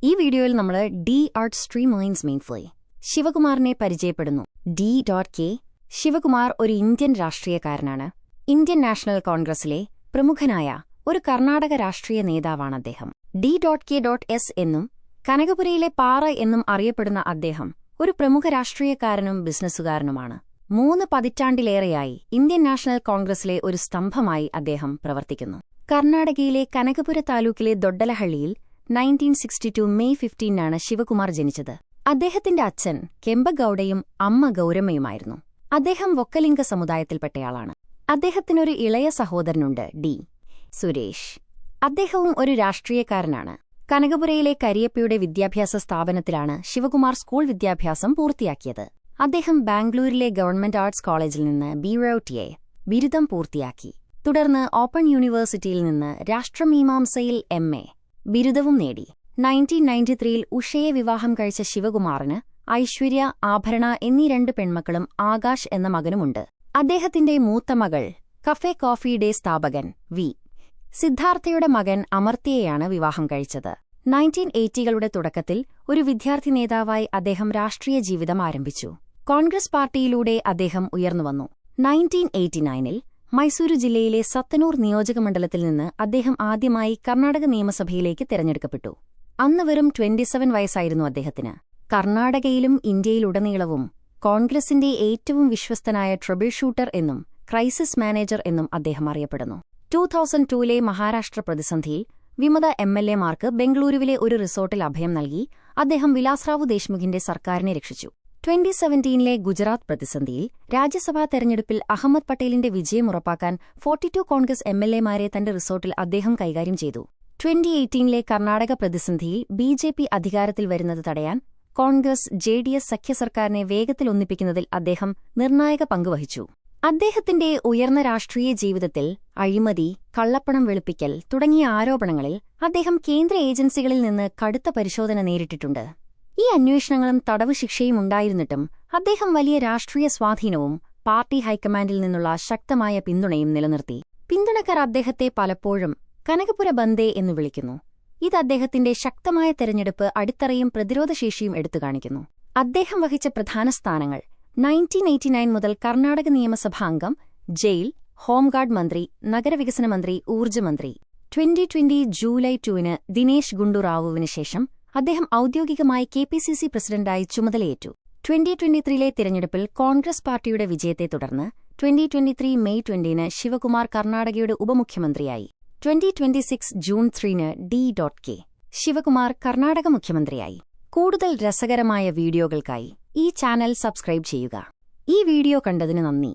ഈ വീഡിയോയിൽ നമ്മൾ ഡി ആർട്ട് സ്ട്രീംലൈൻസ് മെയിൻഫ്ലി ശിവകുമാറിനെ പരിചയപ്പെടുന്നു. കെ ശിവകുമാർ ഒരു ഇന്ത്യൻ രാഷ്ട്രീയക്കാരനാണ്. ഇന്ത്യൻ നാഷണൽ കോൺഗ്രസിലെ പ്രമുഖനായ ഒരു കർണാടക രാഷ്ട്രീയ നേതാവാണ് അദ്ദേഹം. കെ.എസ് എന്നും കനകപുരയിലെ പാറ എന്നും അറിയപ്പെടുന്ന അദ്ദേഹം ഒരു പ്രമുഖ രാഷ്ട്രീയക്കാരനും ബിസിനസ്സുകാരനുമാണ്. 3 പതിറ്റാണ്ടിലേറെയായി ഇന്ത്യൻ നാഷണൽ കോൺഗ്രസിലെ ഒരു സ്തംഭമായി അദ്ദേഹം പ്രവർത്തിക്കുന്നു. കർണാടകയിലെ കനകപുര താലൂക്കിലെ ദൊഡ്ഡലഹള്ളിയിൽ 1962 മെയ് 15 ശിവകുമാർ ജനിച്ചത്. അദ്ദേഹത്തിന്റെ അച്ഛൻ കെമ്പഗൌഡയും അമ്മ ഗൗരമ്മയുമായിരുന്നു. അദ്ദേഹം വൊക്കലിംഗ സമുദായത്തിൽപ്പെട്ടയാളാണ്. അദ്ദേഹത്തിനൊരു ഇളയ സഹോദരനുണ്ട്, സുരേഷ്. അദ്ദേഹവും ഒരു രാഷ്ട്രീയക്കാരനാണ്. കനകപുരയിലെ കരിയപ്പയുടെ വിദ്യാഭ്യാസ സ്ഥാപനത്തിലാണ് ശിവകുമാർ സ്കൂൾ വിദ്യാഭ്യാസം പൂർത്തിയാക്കിയത്. അദ്ദേഹം ബാംഗ്ലൂരിലെ ഗവൺമെന്റ് ആർട്സ് കോളേജിൽ നിന്ന് BA ബിരുദം പൂർത്തിയാക്കി. തുടർന്ന് ഓപ്പൺ യൂണിവേഴ്സിറ്റിയിൽ നിന്ന് രാഷ്ട്രമീമാംസയിൽ MA ബിരുദവും നേടി. 1993 ഉഷയെ വിവാഹം കഴിച്ച ശിവകുമാറിന് ഐശ്വര്യ, ആഭരണ എന്നീ 2 പെൺമക്കളും ആകാശ് എന്ന മകനുമുണ്ട്. അദ്ദേഹത്തിന്റെ മൂത്ത മകൾ കഫേ കോഫി ഡേ സ്ഥാപകൻ സിദ്ധാർത്ഥയുടെ മകൻ അമർത്യയെയാണ് വിവാഹം കഴിച്ചത്. 1980കളുടെ തുടക്കത്തിൽ ഒരു വിദ്യാർത്ഥി നേതാവായി അദ്ദേഹം രാഷ്ട്രീയ ജീവിതം ആരംഭിച്ചു. കോൺഗ്രസ് പാർട്ടിയിലൂടെ അദ്ദേഹം ഉയർന്നുവന്നു. 1989ൽ മൈസൂരു ജില്ലയിലെ സത്തനൂർ നിയോജകമണ്ഡലത്തിൽ നിന്ന് അദ്ദേഹം ആദ്യമായി കർണാടക നിയമസഭയിലേക്ക് തെരഞ്ഞെടുക്കപ്പെട്ടു. അന്ന് വെറും 27 വയസ്സായിരുന്നു അദ്ദേഹത്തിന്. കർണാടകയിലും ഇന്ത്യയിലുടനീളവും കോൺഗ്രസിന്റെ ഏറ്റവും വിശ്വസ്തനായ ട്രബിൾ ഷൂട്ടർ എന്നും ക്രൈസിസ് മാനേജർ എന്നും അദ്ദേഹം അറിയപ്പെടുന്നു. 2002ലെ മഹാരാഷ്ട്ര പ്രതിസന്ധിയിൽ വിമത MLAമാർക്ക് ബംഗളൂരുവിലെ ഒരു റിസോർട്ടിൽ അഭയം നൽകി അദ്ദേഹം വിലാസ്റാവു ദേശ്മുഖിന്റെ സർക്കാരിനെ രക്ഷിച്ചു. 2017ലെ ഗുജറാത്ത് പ്രതിസന്ധിയിൽ രാജ്യസഭാ തെരഞ്ഞെടുപ്പിൽ അഹമ്മദ് പട്ടേലിന്റെ വിജയം ഉറപ്പാക്കാൻ 42 കോൺഗ്രസ് MLAമാരെ തന്റെ റിസോർട്ടിൽ അദ്ദേഹം കൈകാര്യം ചെയ്തു. 2018ലെ കർണാടക പ്രതിസന്ധിയിൽ BJP അധികാരത്തിൽ വരുന്നത് തടയാൻ കോൺഗ്രസ് JDS സഖ്യസർക്കാരിനെ വേഗത്തിൽ ഒന്നിപ്പിക്കുന്നതിൽ അദ്ദേഹം നിർണായക പങ്കുവഹിച്ചു. അദ്ദേഹത്തിന്റെ ഉയർന്ന രാഷ്ട്രീയ ജീവിതത്തിൽ അഴിമതി, കള്ളപ്പണം വെളുപ്പിക്കൽ തുടങ്ങിയ ആരോപണങ്ങളിൽ അദ്ദേഹം കേന്ദ്ര ഏജൻസികളിൽ നിന്ന് കടുത്ത പരിശോധന നേരിട്ടിട്ടുണ്ട്. ഈ അന്വേഷണങ്ങളും തടവ് ശിക്ഷയും ഉണ്ടായിരുന്നിട്ടും അദ്ദേഹം വലിയ രാഷ്ട്രീയ സ്വാധീനവും പാർട്ടി ഹൈക്കമാൻഡിൽ നിന്നുള്ള ശക്തമായ പിന്തുണയും നിലനിർത്തി. പിന്തുണക്കാർ അദ്ദേഹത്തെ പലപ്പോഴും കനകപുര ബന്ദേ എന്ന് വിളിക്കുന്നു. ഇത് അദ്ദേഹത്തിന്റെ ശക്തമായ തെരഞ്ഞെടുപ്പ് അടിത്തറയും പ്രതിരോധശേഷിയും എടുത്തുകാണിക്കുന്നു. അദ്ദേഹം വഹിച്ച പ്രധാന സ്ഥാനങ്ങൾ: 1989 മുതൽ കർണാടക നിയമസഭാ അംഗം, ജയിൽ, ഹോംഗാർഡ് മന്ത്രി, നഗരവികസന മന്ത്രി, ഊർജ്ജമന്ത്രി. 2020 ജൂലൈ 2 ദിനേശ് ഗുണ്ടുറാവുവിന് ശേഷം അദ്ദേഹം ഔദ്യോഗികമായി KPCC പ്രസിഡന്റായി ചുമതലയേറ്റു. 2023ലെ തിരഞ്ഞെടുപ്പിൽ കോൺഗ്രസ് പാർട്ടിയുടെ വിജയത്തെ തുടർന്ന് 2023 മെയ് 20 ശിവകുമാർ കർണാടകയുടെ ഉപമുഖ്യമന്ത്രിയായി. 2026 ജൂൺ 3 കെ ശിവകുമാർ കർണാടക മുഖ്യമന്ത്രിയായി. കൂടുതൽ രസകരമായ വീഡിയോകൾക്കായി ഈ ചാനൽ സബ്സ്ക്രൈബ് ചെയ്യുക. ഈ വീഡിയോ കണ്ടതിന് നന്ദി.